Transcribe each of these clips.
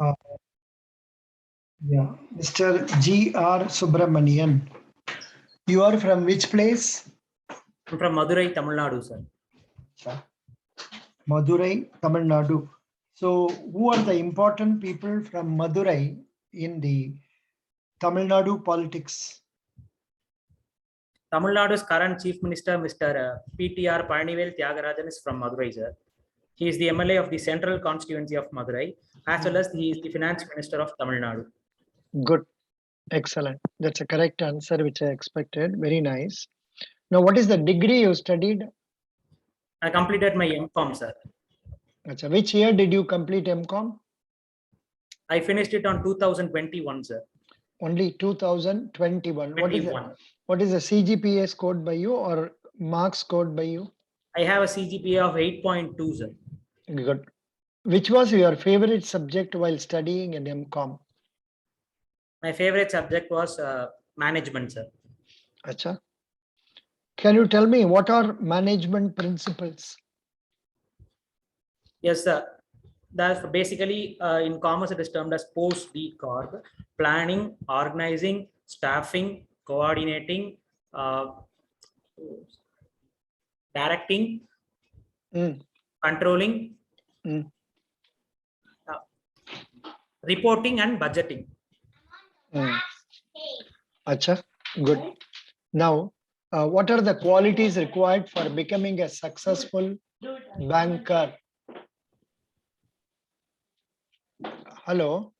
Uh, yeah, Mr. G.R. Subramanian. You are from which place? I'm from Madurai, Tamil Nadu, sir. Madurai, Tamil Nadu. So, who are the important people from Madurai in the Tamil Nadu politics? Tamil Nadu's current Chief Minister, Mr. P.T.R. Palanivel Tyagarajan, is from Madurai, sir. He is the MLA of the Central Constituency of Madurai, as well as he is the Finance Minister of Tamil Nadu. Good. Excellent. That's a correct answer, which I expected. Very nice. Now, what is the degree you studied? I completed my M.Com, sir. Achha, which year did you complete M.Com? I finished it on 2021, sir. Only 2021. 21. What is the CGPA scored by you or marks scored by you? I have a CGPA of 8.2, sir. Good. Which was your favorite subject while studying in M.Com? My favorite subject was management, sir. Achha. Can you tell me what are management principles? Yes, sir. That's basically in commerce it is termed as post D Corp: planning, organizing, staffing, coordinating, directing, controlling, reporting, and budgeting. Achha, good. Now, what are the qualities required for becoming a successful banker? Hello.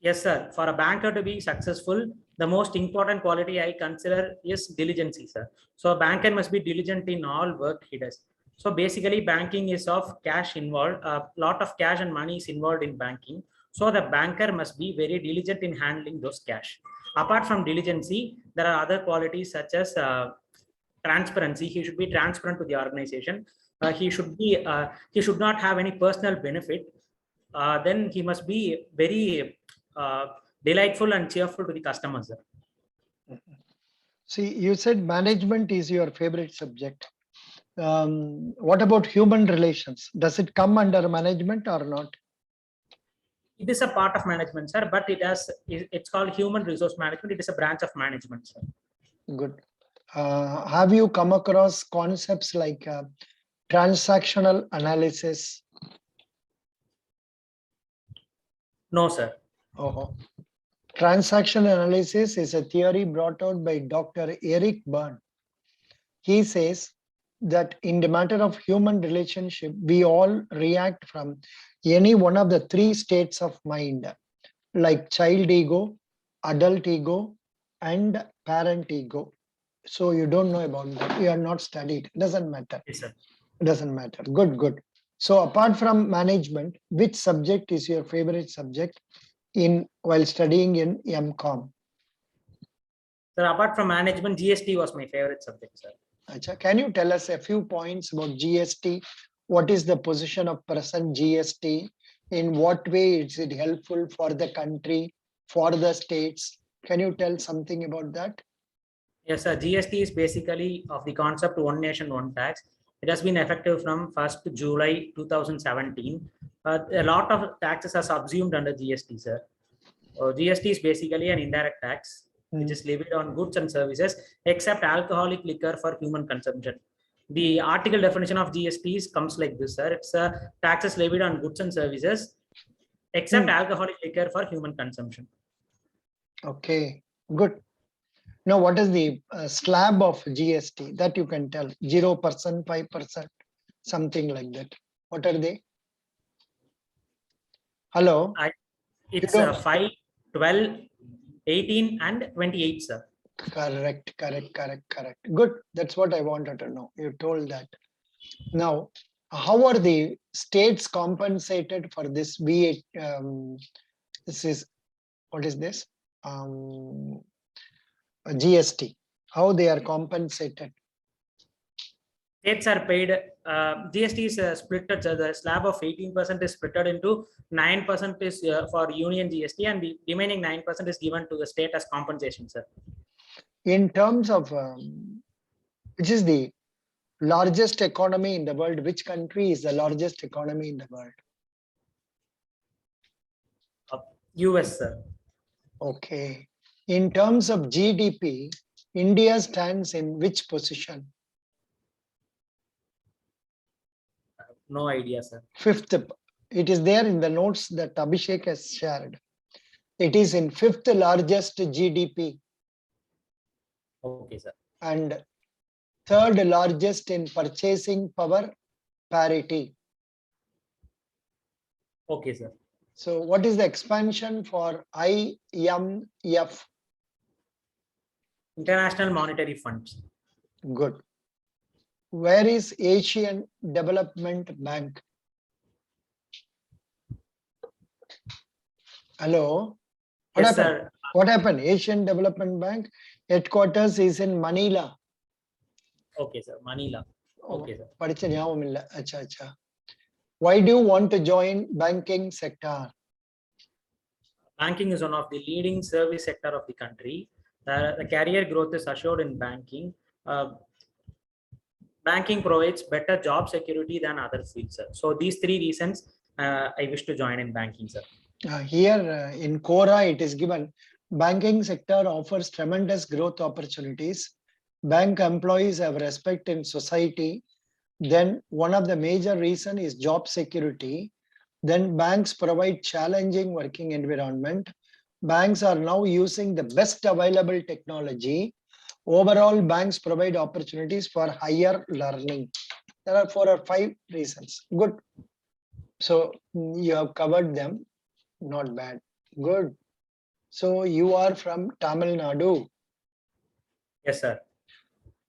Yes, sir. For a banker to be successful, the most important quality I consider is diligence, sir. So a banker must be diligent in all work he does. So basically, banking is of cash involved. A lot of cash and money is involved in banking. So the banker must be very diligent in handling those cash. Apart from diligence, there are other qualities such as transparency. He should be transparent to the organization. He should not have any personal benefit. Then he must be very delightful and cheerful to the customers. See, you said management is your favorite subject. What about human relations? Does it come under management or not? It is a part of management, sir, but it's called human resource management. It is a branch of management, sir. Good. Have you come across concepts like transactional analysis? No, sir. Oh. Transaction analysis is a theory brought out by Dr. Eric Berne. He says that in the matter of human relationship, we all react from any one of the three states of mind, like child ego, adult ego, and parent ego. So you don't know about that. You are not studied. Doesn't matter. Yes, sir. Doesn't matter. Good, good. So apart from management, which subject is your favorite subject while studying in M.Com? Sir, apart from management, GST was my favorite subject, sir. Achha, can you tell us a few points about GST? What is the position of present GST? In what way is it helpful for the country, for the states? Can you tell something about that? Yes, sir. GST is basically of the concept one nation, one tax. It has been effective from 1st July 2017. A lot of taxes are subsumed under GST, sir. GST is basically an indirect tax, which is levied on goods and services, except alcoholic liquor for human consumption. The article definition of GST comes like this, sir. It's taxes levied on goods and services, except alcoholic liquor for human consumption. Okay, good. Now, what is the slab of GST that you can tell? 0%, 5%, something like that. What are they? Hello? It's 5, 12, 18, and 28, sir. Correct. Good. That's what I wanted to know. You told that. Now, how are the states compensated for this VAT? This is, what is this? GST. How they are compensated? States are paid. GST is split. The slab of 18% is split into 9% is for union GST, and the remaining 9% is given to the state as compensation, sir. In terms of which is the largest economy in the world? Which country is the largest economy in the world? US, sir. Okay. In terms of GDP, India stands in which position? No idea, sir. Fifth. It is there in the notes that Abhishek has shared. It is in fifth largest GDP Okay, sir. and third largest in purchasing power parity. Okay, sir. So what is the expansion for IMF? International Monetary Funds. Good. Where is Asian Development Bank? Hello? What Yes, happened? sir. What happened? Asian Development Bank headquarters is in Manila. Okay, sir. Manila. Okay, sir. படிச்ச ஞாபகம் இல்ல. அச்சா, அச்சா. Why do you want to join banking sector? Banking is one of the leading service sector of the country. The career growth is assured in banking. Banking provides better job security than other fields, sir. So these three reasons I wish to join in banking, sir. Here in Quora, it is given banking sector offers tremendous growth opportunities. Bank employees have respect in society. Then one of the major reason is job security. Then banks provide challenging working environment. Banks are now using the best available technology. Overall, banks provide opportunities for higher learning. There are 4 or 5 reasons. Good. So you have covered them. Not bad. Good. So you are from Tamil Nadu. Yes, sir.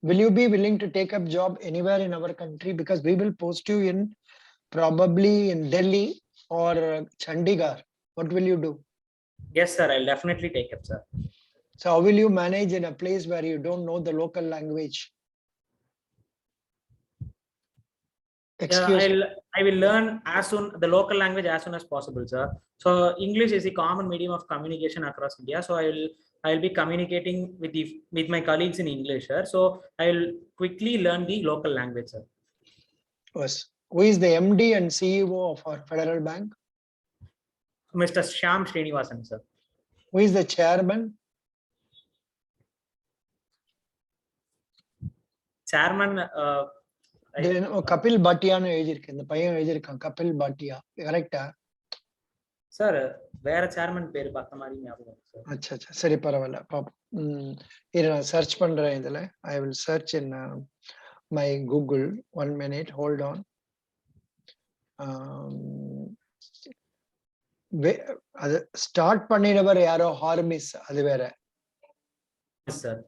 Will you be willing to take up job anywhere in our country? Because we will post you in probably in Delhi or Chandigarh. What will you do? Yes, sir. I'll definitely take up, sir. So how will you manage in a place where you don't know the local language? Excuse me. I will learn as soon the local language as soon as possible, sir. So English is a common medium of communication across India. So I will be communicating with my colleagues in English, sir. So I will quickly learn the local language, sir. Yes. Who is the MD and CEO of our Federal Bank? Mr. Shyam Srinivasan, sir. Who is the chairman? Chairman. Kapil Bhatia எழுதிருக்கு இந்த பையன் எழுதிருக்கான் கபில் பாட்டியா கரெக்ட்டா sir வேற chairman பேர் பார்த்த மாதிரி ஞாபகம் sir அச்சா அச்சா சரி பரவாயில்ல பாப்போம் இரு நான் சர்ச் பண்றேன் இதுல I will search in my Google 1 minute hold on அது ஸ்டார்ட் பண்ணினவர் யாரோ ஹார்மிஸ் அது வேற சார்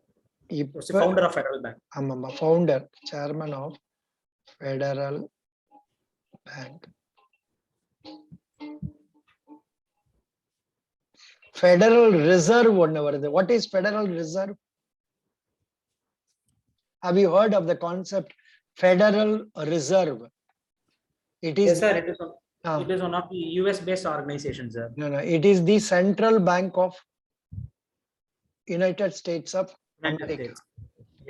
இப்போ ஃபவுண்டர் ஆஃப் ஃபெடரல் பேங்க் ஆமாமா founder chairman of Federal Bank. Federal Reserve one வருது. What is Federal Reserve? Have you heard of the concept Federal Reserve? It is yes, sir. It is one of the US based organizations, sir. No, it is the Central Bank of United States of America.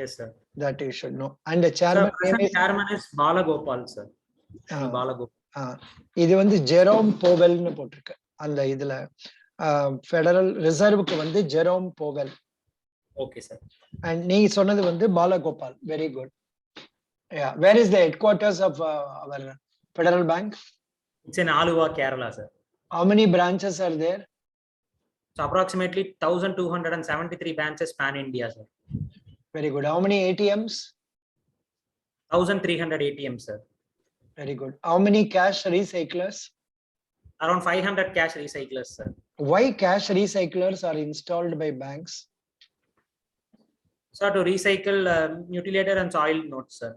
Yes, sir. That you should know. And the chairman chairman is Balagopal, sir. Balagopal. இது வந்து Jerome போவெல்னு போட்டிருக்கு அந்த இதுல federal ரிசர்வுக்கு வந்து Jerome Powell. Okay sir. And நீ சொன்னது வந்து Balagopal. Very good. Yeah. Where is the headquarters of our Federal Bank? It's in Aluva, Kerala, sir. How many branches are there? So approximately 1,273 branches span India, sir. Very good. How many ATMs? 1,300 ATMs, sir. Very good. How many cash recyclers? Around 500 cash recyclers, sir. Why cash recyclers are installed by banks? So to recycle mutilated and soiled notes, sir.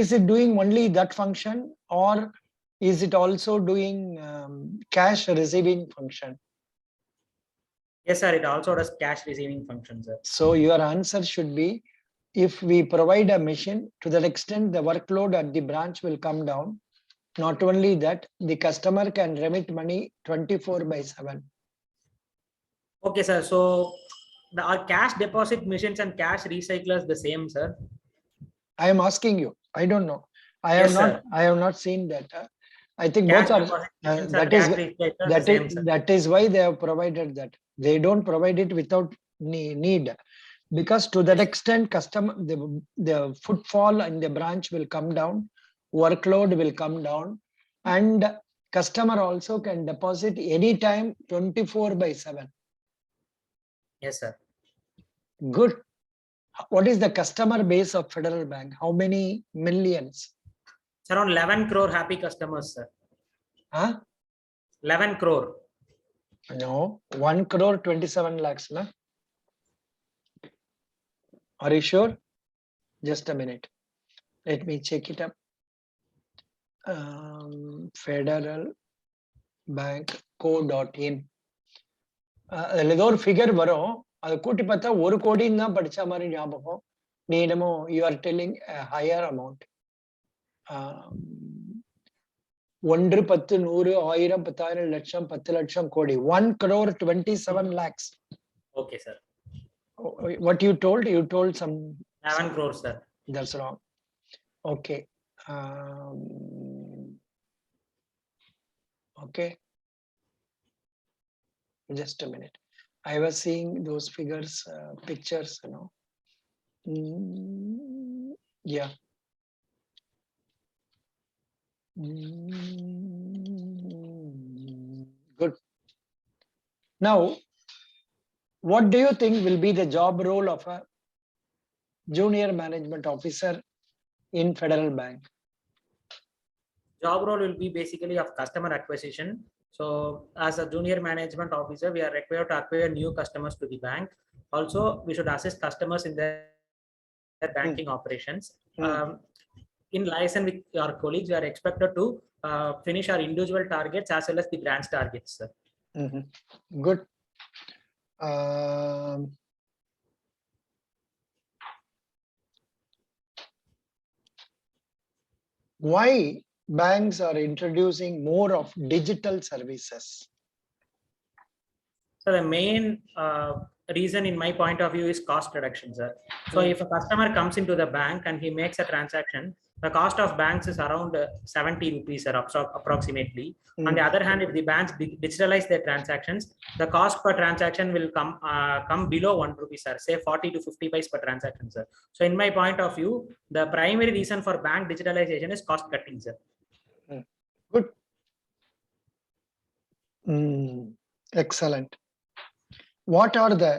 Is it doing only that function or is it also doing cash receiving function? Yes, sir. It also does cash receiving function, sir. So your answer should be, if we provide a machine, to that extent, the workload at the branch will come down. Not only that, the customer can remit money 24/7. Okay, sir. So are cash deposit machines and cash recyclers the same, sir? I am asking you. I don't know. I have not seen that. I think Cash both are, deposit machines that are is, cash registers the same, sir. that is why they have provided that. They don't provide it without need. Because to that extent, customer, the footfall in the branch will come down, workload will come down, and customer also can deposit anytime 24/7. Yes, sir. Good. What is the customer base of Federal Bank? How many millions? It's around 11 crore happy customers, sir. Huh? 11 crore. No, 1 crore 27 lakhs. Na? Are you sure? Just a minute. Let me check it up. Federal Bank Co.in. அதில் ஏதோ ஒரு figure வரும், அதை கூட்டி பார்த்தா 1 கோடின்னு தான் படிச்ச மாதிரி ஞாபகம். நீ என்னமோ you are telling higher amount. 1 10 100 1000 10,000 லட்சம் 10 லட்சம் கோடி. 1 crore 27 lakhs. Okay, sir. What you told? You told some 11 crore, sir. That's wrong. Okay. Okay. Just a minute. I was seeing those figures, pictures, you know. Yeah. Good. Now, what do you think will be the job role of a junior management officer in Federal Bank? Job role will be basically of customer acquisition. So as a junior management officer, we are required to acquire new customers to the bank. Also, we should assist customers in their banking operations. In liaison with our colleagues, we are expected to finish our individual targets as well as the branch targets, sir. Good. Why banks are introducing more of digital services? So the main reason in my point of view is cost reduction, sir. So if a customer comes into the bank and he makes a transaction, the cost of banks is around 70 rupees approximately. On the other hand, if the banks digitalize their transactions, the cost per transaction will come below 1 rupee, sir, say 40 to 50 paise per transaction, sir. So in my point of view, the primary reason for bank digitalization is cost cutting, sir. Good. Excellent. What are the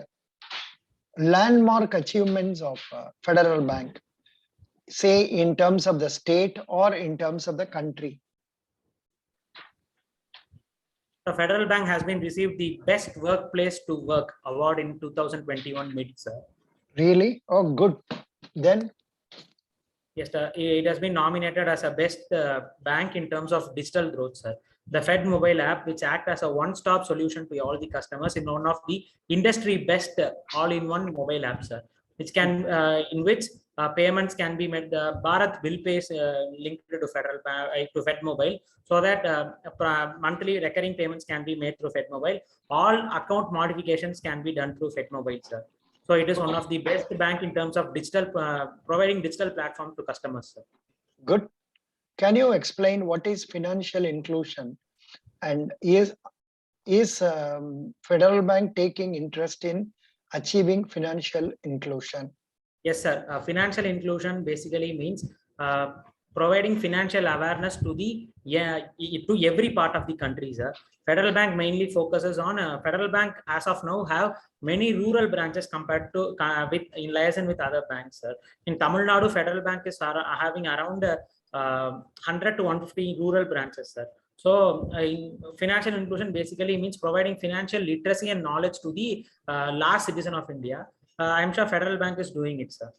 landmark achievements of Federal Bank, say in terms of the state or in terms of the country? The Federal Bank has been received the Best Workplace to Work award in 2021 mid, sir. Really? Oh, good. Then? Yes, it has been nominated as a best bank in terms of digital growth, sir. The Fed mobile app, which acts as a one-stop solution to all the customers, in one of the industry best all-in-one mobile apps, sir, which can in which payments can be made. The Bharat Bill Pay is linked to Federal Bank to Fed Mobile, so that monthly recurring payments can be made through Fed Mobile. All account modifications can be done through Fed Mobile, sir. So it is one of the best bank in terms of digital providing digital platform to customers, sir. Good. Can you explain what is financial inclusion, and is Federal Bank taking interest in achieving financial inclusion? Yes, sir. Financial inclusion basically means providing financial awareness to the to every part of the country, sir. Federal Bank mainly focuses on Federal Bank as of now have many rural branches compared to with in liaison with other banks, sir. In Tamil Nadu, Federal Bank is having around 100 to 150 rural branches, sir. So financial inclusion basically means providing financial literacy and knowledge to the last citizen of India. I'm sure Federal Bank is doing it, sir.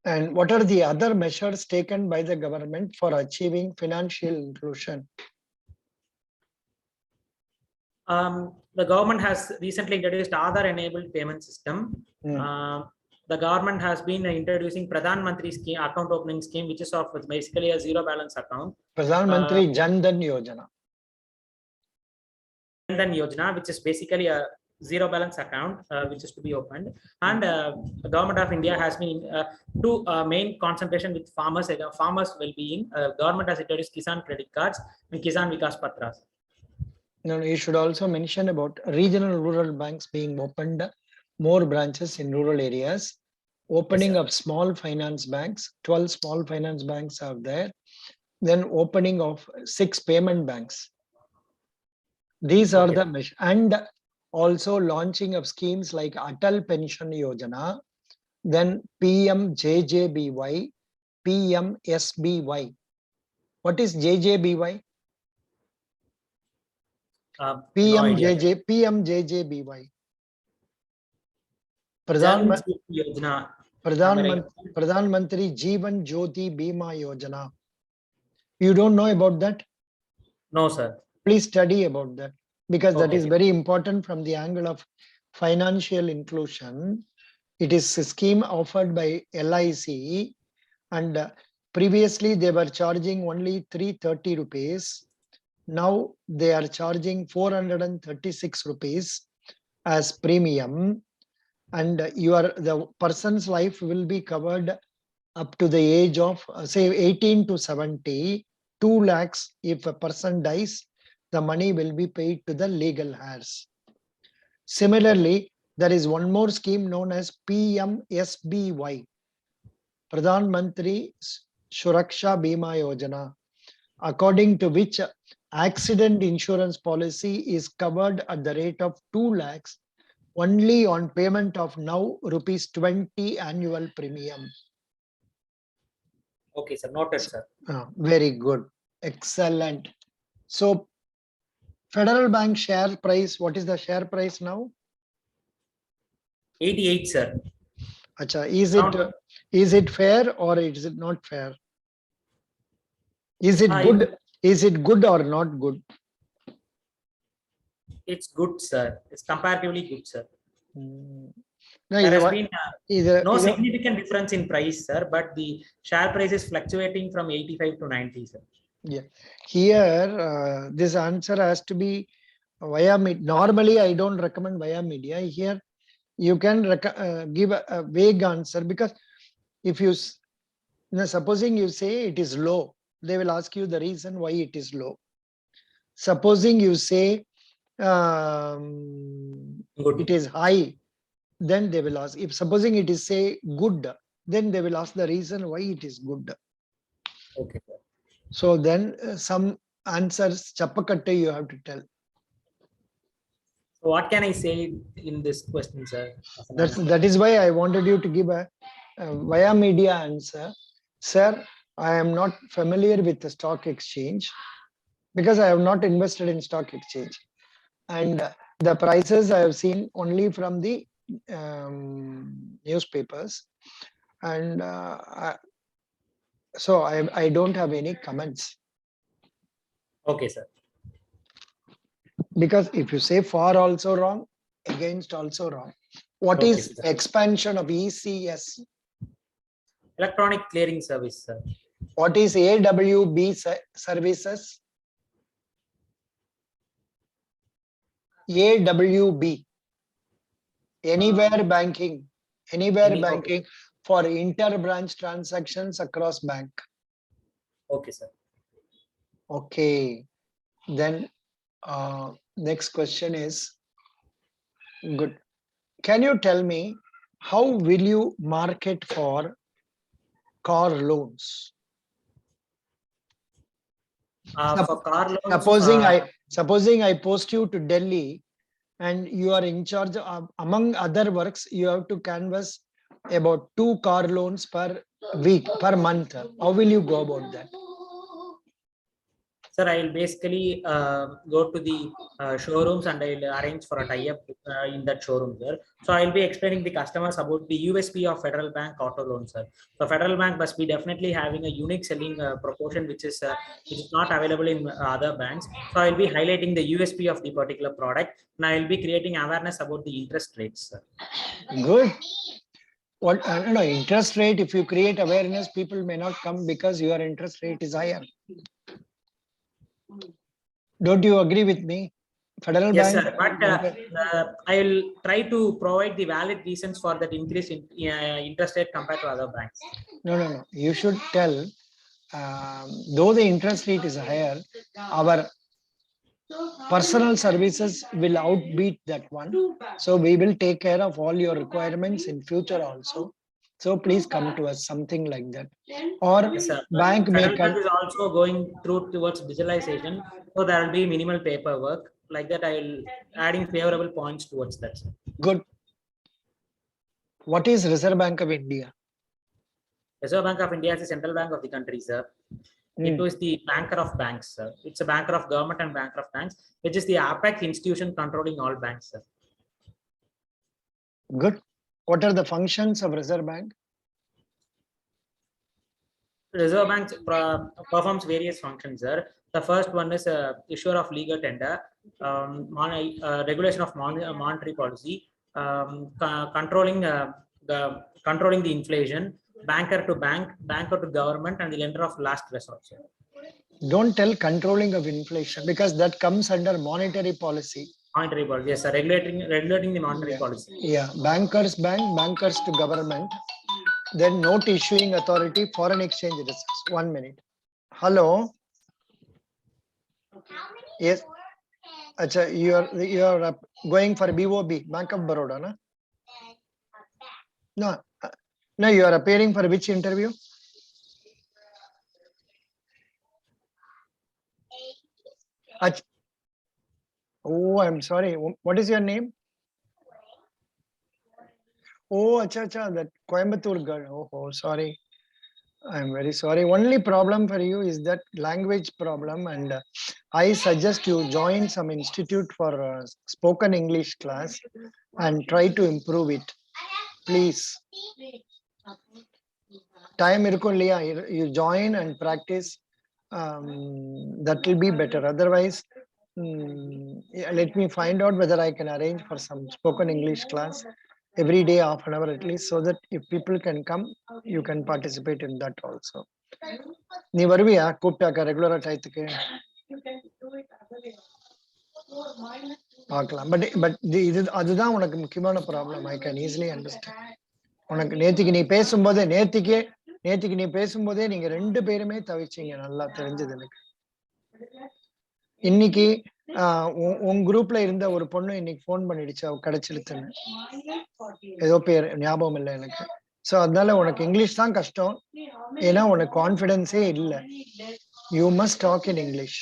And what are the other measures taken by the government for achieving financial inclusion? The government has recently introduced Aadhaar-enabled payment system. The government has been introducing Pradhan Mantri scheme, account opening scheme, which is of basically a zero balance account. Pradhan Mantri Jan Dhan Yojana. Jan Dhan Yojana, which is basically a zero balance account, which is to be opened. And the government of India has been two main concentration with farmers, farmers well-being. Government has introduced Kisan credit cards and Kisan Vikas Patras. No, you should also mention about regional rural banks being opened, more branches in rural areas, opening Yes, of small finance banks, 12 small finance banks are there, then opening of 6 payment banks. These are Okay. the measures, and also launching of schemes like Atal Pension Yojana, then PMJJBY, PMSBY. What is JJBY? No idea. PMJJBY. Jan Jyoti Yojana. Pradhan Mantri Jeevan Jyoti Bima Yojana. You don't know about that? No, sir. Please study about that, because that Okay. is very important from the angle of financial inclusion. It is a scheme offered by LIC, and previously they were charging only 330 rupees. Now they are charging 436 rupees as premium, and the person's life will be covered up to the age of say 18 to 70, 2 lakhs. If a person dies, the money will be paid to the legal heirs. Similarly, there is one more scheme known as PMSBY, Pradhan Mantri Suraksha Bima Yojana, according to which accident insurance policy is covered at the rate of 2 lakhs only on payment of now rupees 20 annual premium. Okay, sir. Noted, sir. Very good. Excellent. So Federal Bank share price, what is the share price now? 88, sir. Acha, is it fair or is it not fair? Is it good? Is it good or not good? It's good, sir. It's comparatively good, sir. No, There has been no significant difference in price, sir, but the share price is fluctuating from 85 to 90, sir. Yeah. Here, this answer has to be via media. Normally, I don't recommend via media. Here, you can give a vague answer, because if you, supposing you say it is low, they will ask you the reason why it is low. Supposing you say it is high, then they will ask. If supposing it is say good, then they will ask the reason why it is good. Okay, sir. So then some answers chapakatte you have to tell. So what can I say in this question, sir? That is why I wanted you to give a via media answer. Sir, I am not familiar with the stock exchange because I have not invested in stock exchange, and the prices I have seen only from the newspapers, and so I don't have any comments. Okay, sir. Because if you say for also wrong, against also wrong. What Okay, is sir. expansion of ECS? Electronic clearing service, sir. What is AWB services? AWB. Anywhere banking. Anywhere banking for inter-branch transactions across bank. Okay, sir. Okay. Then next question is, good. Can you tell me how will you market for car loans? For car loans, Supposing I post you to Delhi and you are in charge of, among other works, you have to canvass about 2 car loans per week, per month. How will you go about that? sir, I will basically go to the showrooms and I will arrange for a tie-up in that showroom, sir. So I will be explaining the customers about the USP of Federal Bank auto loan, sir. So Federal Bank must be definitely having a unique selling proportion, which is not available in other banks. So I will be highlighting the USP of the particular product, and I will be creating awareness about the interest rates, sir. Good. What interest rate? If you create awareness, people may not come because your interest rate is higher. Don't you agree with me? Federal Yes, Bank. sir. But I will try to provide the valid reasons for that increase in interest rate compared to other banks. No. You should tell, though the interest rate is higher, our personal services will outbeat that one. So we will take care of all your requirements in future also. So please come to us, something like that. Or Yes, sir. bank may Federal Bank is also going through towards digitalization, so there will be minimal paperwork. Like that, I will adding favorable points towards that, sir. good. What is Reserve Bank of India? Reserve Bank of India is the central bank of the country, sir. It was the banker of banks, sir. It's a banker of government and banker of banks, which is the apex institution controlling all banks, sir. Good. What are the functions of Reserve Bank? Reserve Bank performs various functions, sir. The first one is issuer of legal tender, regulation of monetary policy, controlling the inflation, banker to bank, banker to government, and the lender of last resort, sir. Don't tell controlling of inflation because that comes under monetary policy. Monetary policy, yes, sir. Regulating the monetary policy. Yeah, bankers bank, bankers to government. Then note issuing authority, foreign exchange risks. 1 minute. Hello. Yes. Acha, you are going for BOB, Bank of Baroda, na? No. No, you are appearing for which interview? Ach, oh, I'm sorry. What is your name? Oh, acha, that Coimbatore girl. Oh, sorry. I'm very sorry. Only problem for you is that language problem, and I suggest you join some institute for spoken English class and try to improve it. Please. Time you join and practice. That will be better. Otherwise, let me find out whether I can arrange for some spoken English class every day, half an hour at least, so that if people can come, you can participate in that also. நீ வருவியா கூப்பிட்டாக்க ரெகுலரா டயத்துக்கு பார்க்கலாம். But இது அதுதான் உனக்கு முக்கியமான problem. I can easily understand. உனக்கு நேத்திக்கு நீ பேசும்போதே நீங்க 2 பேருமே தவிச்சீங்க, நல்லா தெரிஞ்சது எனக்கு. இன்னைக்கு உன் குரூப்ல இருந்த ஒரு பொண்ணு இன்னைக்கு போன் பண்ணிடுச்சு, அவ கிடைச்சிருத்துன்னு. ஏதோ பேர் ஞாபகம் இல்லை எனக்கு. சோ அதனால உனக்கு இங்கிலீஷ் தான் கஷ்டம், ஏன்னா உனக்கு கான்பிடன்ஸே இல்லை. You must talk in English.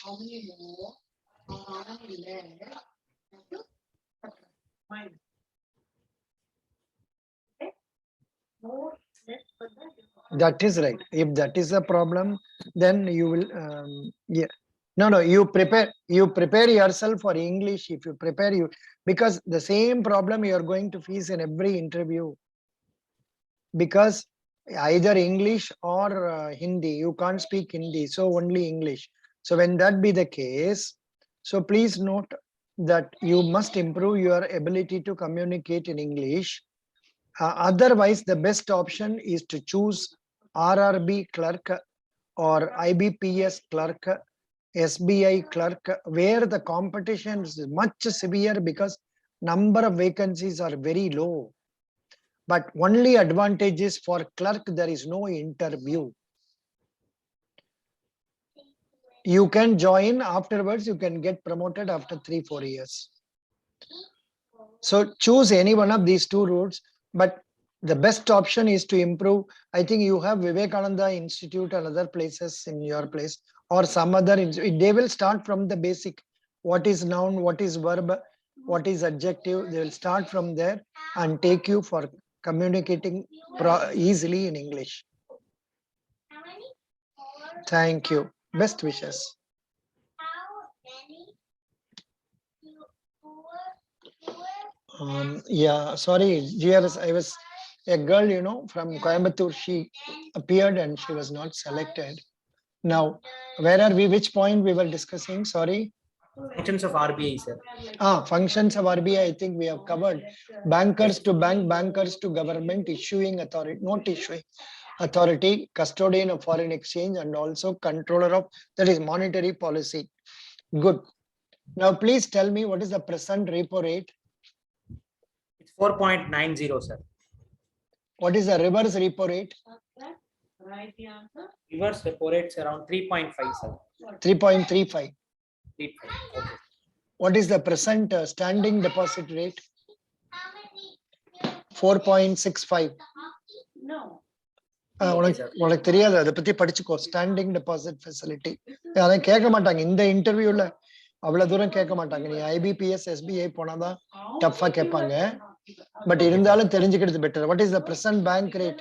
That is right. If that is a problem, then you will yeah. No, you prepare yourself for English. If you prepare, you, because the same problem you are going to face in every interview, because either English or Hindi, you can't speak Hindi, so only English. So when that be the case, so please note that you must improve your ability to communicate in English. Otherwise, the best option is to choose RRB clerk or IBPS clerk, SBI clerk, where the competition is much severe because number of vacancies are very low. But only advantage is for clerk, there is no interview. You can join afterwards, you can get promoted after 3-4 years. So choose any one of these 2 routes, but the best option is to improve. I think you have Vivekananda Institute and other places in your place, or some other. They will start from the basic. What is noun, what is verb, what is adjective. They will start from there and take you for communicating easily in English. Thank you. Best wishes. Yeah, sorry, GRS, I was a girl, from Coimbatore. She appeared and she was not selected. Now, where are we? Which point we were discussing? Sorry. Functions of RBI, sir. Functions of RBI, I think we have covered. Bankers to bank, bankers to government, issuing authority, not issuing authority, custodian of foreign exchange, and also controller of, that is monetary policy. Good. Now, please tell me what is the present repo rate? It's 4.90, sir. What is the reverse repo rate? Reverse repo rates around 3.5, sir. 3.35. 3.5. Okay. What is the present standing deposit rate? 4.65. உனக்கு தெரியாது அதை பத்தி படிச்சுக்கோ standing deposit facility அதான் கேட்க மாட்டாங்க இந்த இன்டர்வியூல அவ்வளவு தூரம் கேட்க மாட்டாங்க நீ IBPS SBI போனாதான் டஃபா கேட்பாங்க பட் இருந்தாலும் தெரிஞ்சுக்கிறது better what is the present bank rate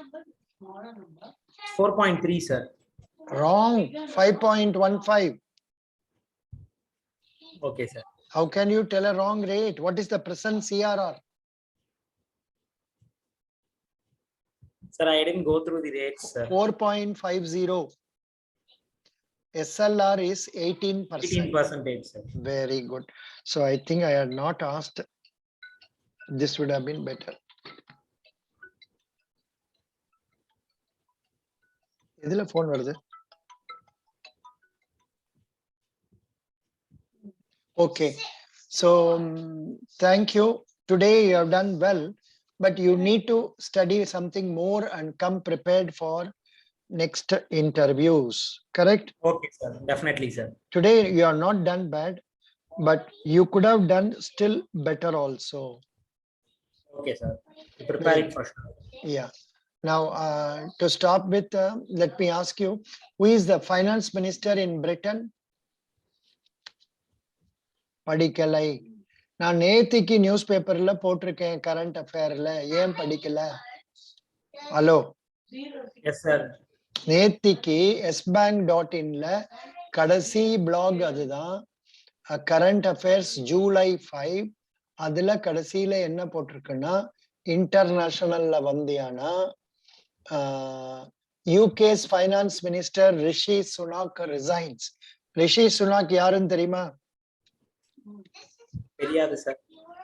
4.3, sir. wrong 5.15 Okay, sir. how can you tell a wrong rate what is the present CRR Sir, I didn't go through the rates, sir. 4.50 SLR is 18%. 18%, sir. Very good. So I think I had not asked. This would have been better. Idhila phone varudhu. Okay. So thank you. Today you have done well, but you need to study something more and come prepared for next interviews. Correct? Okay, sir. Definitely, sir. Today you are not done bad, but you could have done still better also. Okay, sir. Prepare it for sure. Yeah. Now, to stop with, let me ask you, who is the finance minister in Britain? படிக்கலை நான் நேத்திக்கு news பேப்பர்ல போட்டிருக்கேன் current அஃபேர்ல ஏன் படிக்கல hello Yes, sir. நேத்திக்கு sbank.inல கடைசி black அதுதான் கரண்ட் அஃபேர்ஸ் ஜூலை 5 அதுல கடைசியில என்ன போட்டிருக்குன்னா இன்டர்நேஷனல்ல வந்தியானா யூகேஸ் ஃபைனான்ஸ் மினிஸ்டர் ரிஷி சுனாக் ரிசைன்ஸ் ரிஷி சுனாக் யாருன்னு தெரியுமா தெரியாது, sir.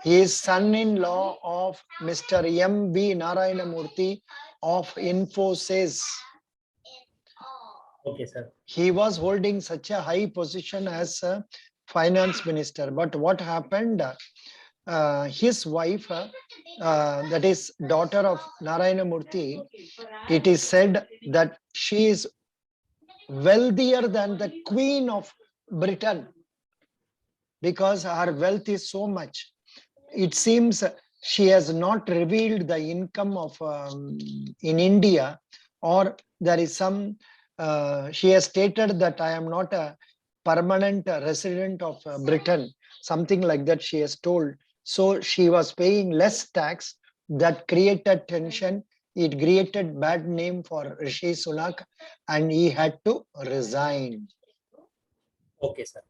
He is son-in-law of Mr. M.V. Narayanamurthy of Infosys. Okay, sir. He was holding such a high position as a finance minister. But what happened? His wife, that is daughter of Narayanamurthy, it is said that she is wealthier than the Queen of Britain because her wealth is so much. It seems she has not revealed the income of in India, or there is some she has stated that I am not a permanent resident of Britain, something like that she has told. So she was paying less tax. That created tension. It created bad name for Rishi Sunak and he had to resign. Okay, sir.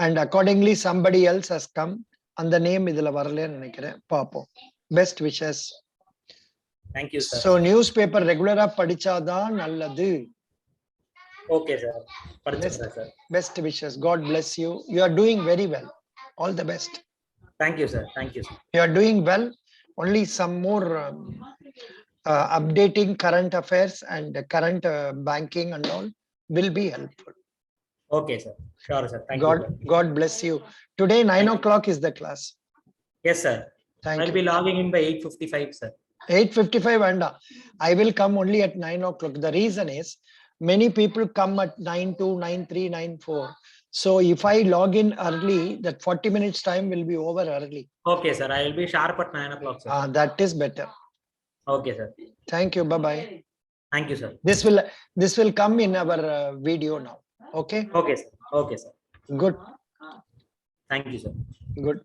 And accordingly somebody else has come and the name idhula varalenu nenikiren paapom best wishes. Thank you, sir. So newspaper regular ah padichada nalladhu. Okay, sir. Padichadren, sir. Best wishes. God bless you. You are doing very well. All the best. Thank you, sir. Thank you, sir. You are doing well. Only some more updating current affairs and current banking and all will be helpful. Okay, sir. Sure, sir. Thank you, sir. God bless you. Today 9 o'clock is the class. Yes, sir. Thank I'll you. be logging in by 8:55, sir. 8:55 and I will come only at 9 o'clock. The reason is many people come at 9:02, 9:03, 9:04. So if I log in early, that 40 minutes time will be over early. Okay, sir. I will be sharp at 9 o'clock, sir. That is better. Okay, sir. Thank you. Bye-bye. Thank you, sir. This will come in our video now. Okay. Okay, sir. Okay, sir. Good. Thank you, sir. Good.